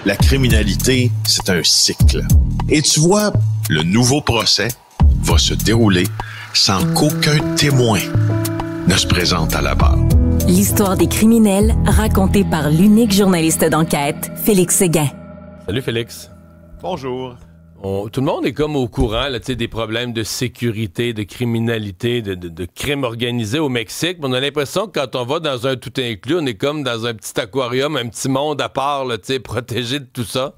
la criminalité, c'est un cycle. Et tu vois, le nouveau procès va se dérouler sans qu'aucun témoin ne se présente à la barre. L'histoire des criminels racontée par l'unique journaliste d'enquête, Félix Séguin. Salut Félix. Bonjour. Tout le monde est comme au courant là, des problèmes de sécurité, de criminalité, de crime organisé au Mexique. On a l'impression que quand on va dans un tout inclus, on est comme dans un petit aquarium, un petit monde à part, là, protégé de tout ça.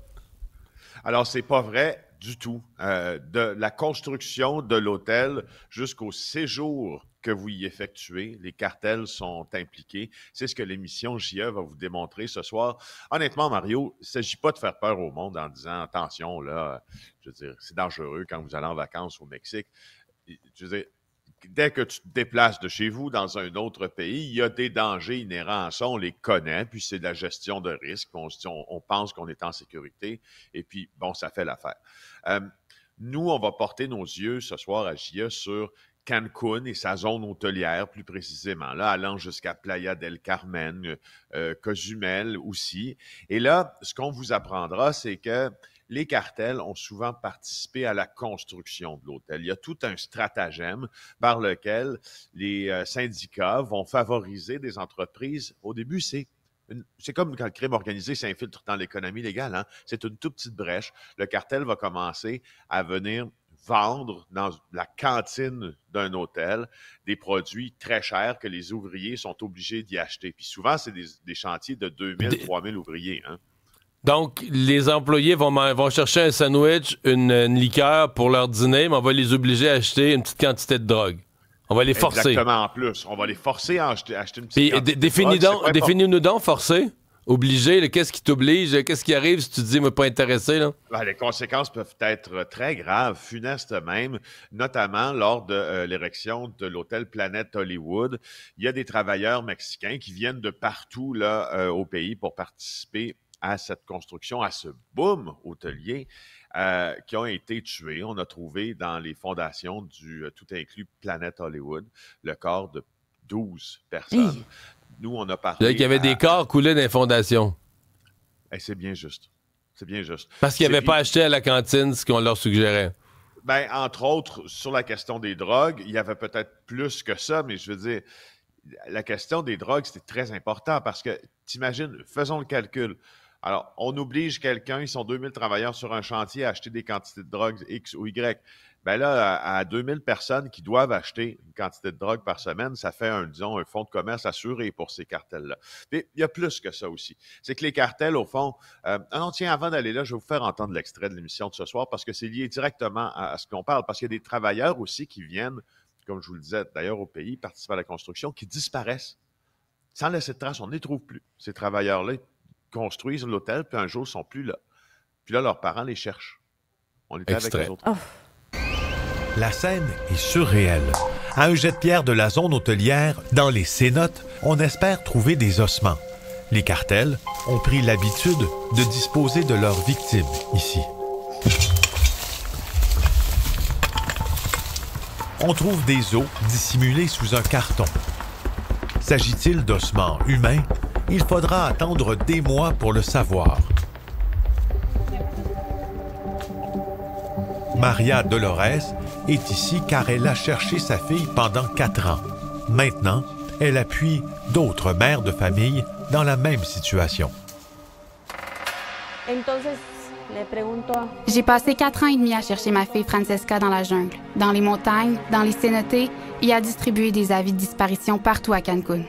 Alors, c'est pas vrai du tout. De la construction de l'hôtel jusqu'au séjour que vous y effectuez, les cartels sont impliqués. C'est ce que l'émission JE va vous démontrer ce soir. Honnêtement, Mario, il ne s'agit pas de faire peur au monde en disant « Attention, là, je veux dire, c'est dangereux quand vous allez en vacances au Mexique. » Je veux dire, dès que tu te déplaces de chez vous dans un autre pays, il y a des dangers inhérents à ça, on les connaît, puis c'est de la gestion de risque. On pense qu'on est en sécurité, et puis, bon, ça fait l'affaire. Nous, on va porter nos yeux ce soir à JE sur Cancun et sa zone hôtelière, plus précisément, là, allant jusqu'à Playa del Carmen, Cozumel aussi. Et là, ce qu'on vous apprendra, c'est que les cartels ont souvent participé à la construction de l'hôtel. Il y a tout un stratagème par lequel les syndicats vont favoriser des entreprises. Au début, c'est comme quand le crime organisé s'infiltre dans l'économie légale. Hein? C'est une toute petite brèche. Le cartel va commencer à venir vendre dans la cantine d'un hôtel des produits très chers que les ouvriers sont obligés d'y acheter. Puis souvent, c'est des chantiers de 2000, 3000 ouvriers. Hein? Donc, les employés vont chercher un sandwich, une liqueur pour leur dîner, mais on va les obliger à acheter une petite quantité de drogue. On va les forcer. Exactement, en plus. On va les forcer à acheter une petite quantité de drogue. Définis-nous donc, forcer. Obligé, là, qu'est-ce qui t'oblige? Qu'est-ce qui arrive si tu te dis, moi, pas intéressé? Là? Ben, les conséquences peuvent être très graves, funestes même, notamment lors de l'érection de l'hôtel Planet Hollywood. Il y a des travailleurs mexicains qui viennent de partout là, au pays pour participer à cette construction, à ce boom hôtelier qui ont été tués. On a trouvé dans les fondations du tout inclus Planet Hollywood le corps de 12 personnes. Hey. Nous, on a parlé... Il y avait des corps coulés dans les fondations. Hey, c'est bien juste. C'est bien juste. Parce qu'ils n'avaient pas acheté à la cantine ce qu'on leur suggérait. Ben, entre autres, sur la question des drogues, il y avait peut-être plus que ça, mais je veux dire, la question des drogues, c'était très important parce que, t'imagines, faisons le calcul. Alors, on oblige quelqu'un, ils sont 2000 travailleurs sur un chantier à acheter des quantités de drogue X ou Y. Ben là, à 2000 personnes qui doivent acheter une quantité de drogue par semaine, ça fait, un fonds de commerce assuré pour ces cartels-là. Mais il y a plus que ça aussi. C'est que les cartels, au fond... non, tiens, avant d'aller là, je vais vous faire entendre l'extrait de l'émission de ce soir parce que c'est lié directement à ce qu'on parle. Parce qu'il y a des travailleurs aussi qui viennent, comme je vous le disais d'ailleurs au pays, participer à la construction, qui disparaissent sans laisser de traces. On ne les trouve plus. Ces travailleurs-là construisent l'hôtel, puis un jour, ils ne sont plus là. Puis là, leurs parents les cherchent. On était avec les autres. Oh. La scène est surréelle. À un jet de pierre de la zone hôtelière, dans les cénotes, on espère trouver des ossements. Les cartels ont pris l'habitude de disposer de leurs victimes ici. On trouve des os dissimulés sous un carton. S'agit-il d'ossements humains? Il faudra attendre des mois pour le savoir. Maria Dolores est ici car elle a cherché sa fille pendant 4 ans. Maintenant, elle appuie d'autres mères de famille dans la même situation. J'ai passé 4 ans et demi à chercher ma fille Francesca dans la jungle, dans les montagnes, dans les cénotés et à distribuer des avis de disparition partout à Cancun.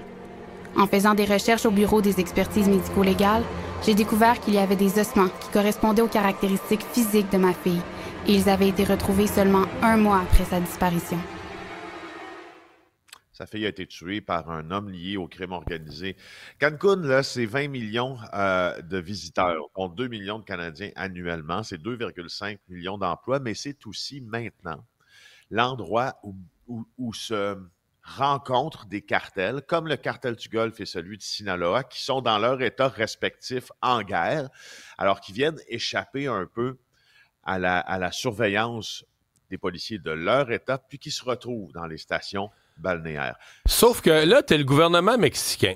En faisant des recherches au bureau des expertises médico-légales, j'ai découvert qu'il y avait des ossements qui correspondaient aux caractéristiques physiques de ma fille et ils avaient été retrouvés seulement 1 mois après sa disparition. Sa fille a été tuée par un homme lié au crime organisé. Cancun, là, c'est 20 millions de visiteurs, dont 2 millions de Canadiens annuellement. C'est 2,5 millions d'emplois, mais c'est aussi maintenant l'endroit où se rencontrent des cartels, comme le cartel du Golfe et celui de Sinaloa, qui sont dans leur état respectif en guerre, alors qu'ils viennent échapper un peu à la surveillance des policiers de leur état, puis qui se retrouvent dans les stations balnéaires. Sauf que là, t'es le gouvernement mexicain.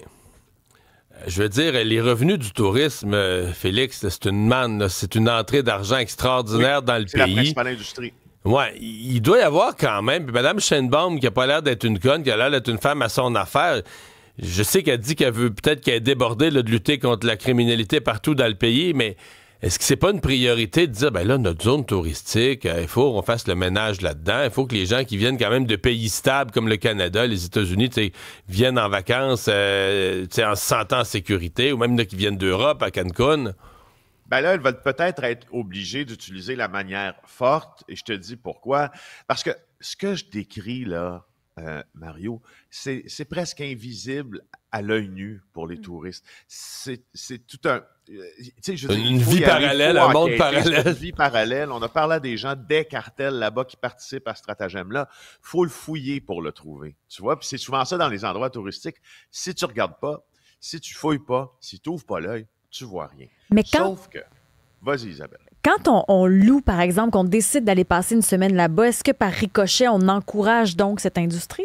Je veux dire, les revenus du tourisme, Félix, c'est une manne, là, c'est une entrée d'argent extraordinaire dans le pays. C'est la principale industrie. Ouais, il doit y avoir quand même. Puis Mme Sheinbaum, qui a pas l'air d'être une conne, qui a l'air d'être une femme à son affaire, je sais qu'elle dit qu'elle veut peut-être qu'elle est débordée là, de lutter contre la criminalité partout dans le pays, mais est-ce que c'est pas une priorité de dire, ben là, notre zone touristique, il faut qu'on fasse le ménage là-dedans, il faut que les gens qui viennent quand même de pays stables comme le Canada, les États-Unis, viennent en vacances en se sentant en sécurité, ou même qui viennent d'Europe, à Cancun. Ben là, elles vont peut-être être obligées d'utiliser la manière forte, et je te dis pourquoi. Parce que ce que je décris là, Mario, c'est presque invisible à l'œil nu pour les touristes. C'est tout un... une vie parallèle, un monde parallèle. Une vie parallèle. On a parlé à des gens des cartels là-bas qui participent à ce stratagème-là. Il faut le fouiller pour le trouver. Tu vois, puis c'est souvent ça dans les endroits touristiques. Si tu regardes pas, si tu fouilles pas, si tu n'ouvres pas l'œil, tu vois rien. Mais Sauf que... Vas-y, Isabelle. Quand on loue, par exemple, qu'on décide d'aller passer une semaine là-bas, est-ce que par ricochet, on encourage donc cette industrie?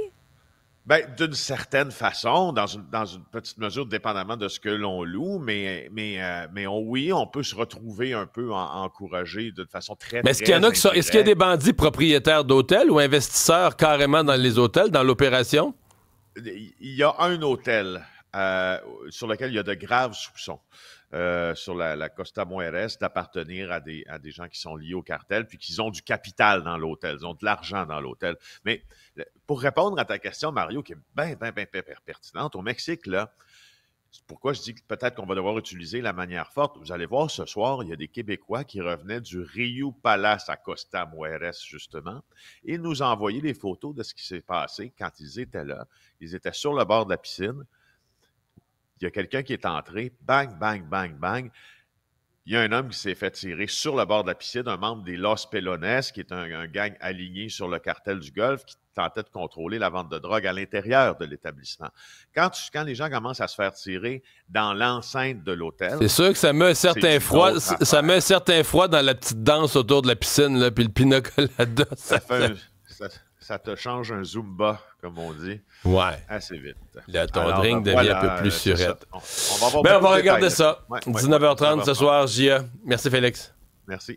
Bien, d'une certaine façon, dans une petite mesure, dépendamment de ce que l'on loue, mais oui, on peut se retrouver un peu encouragé de façon très, mais est-ce qu'il y en a est-ce qu'il y a des bandits propriétaires d'hôtels ou investisseurs carrément dans les hôtels, dans l'opération? Il y a un hôtel sur lequel il y a de graves soupçons. Sur la Costa Mujeres d'appartenir à des gens qui sont liés au cartel puis qui ont du capital dans l'hôtel, ils ont de l'argent dans l'hôtel. Mais pour répondre à ta question, Mario, qui est bien pertinente, au Mexique, là, c'est pourquoi je dis que peut-être qu'on va devoir utiliser la manière forte. Vous allez voir ce soir, il y a des Québécois qui revenaient du Rio Palace à Costa Mujeres, justement, et ils nous ont envoyé des photos de ce qui s'est passé quand ils étaient là. Ils étaient sur le bord de la piscine. Il y a quelqu'un qui est entré, bang, bang, bang, bang. Il y a un homme qui s'est fait tirer sur le bord de la piscine, un membre des Los Pelones, qui est un gang aligné sur le cartel du Golfe, qui tentait de contrôler la vente de drogue à l'intérieur de l'établissement. Quand les gens commencent à se faire tirer dans l'enceinte de l'hôtel... C'est sûr que ça met un certain froid, ça met un certain froid dans la petite danse autour de la piscine, là, puis le pina colada. Ça te change un Zumba, comme on dit, assez vite. Là, ton drink devient un peu plus surette. On va regarder ça. Ouais, 19h30 ce soir, J.A. Merci, Félix. Merci.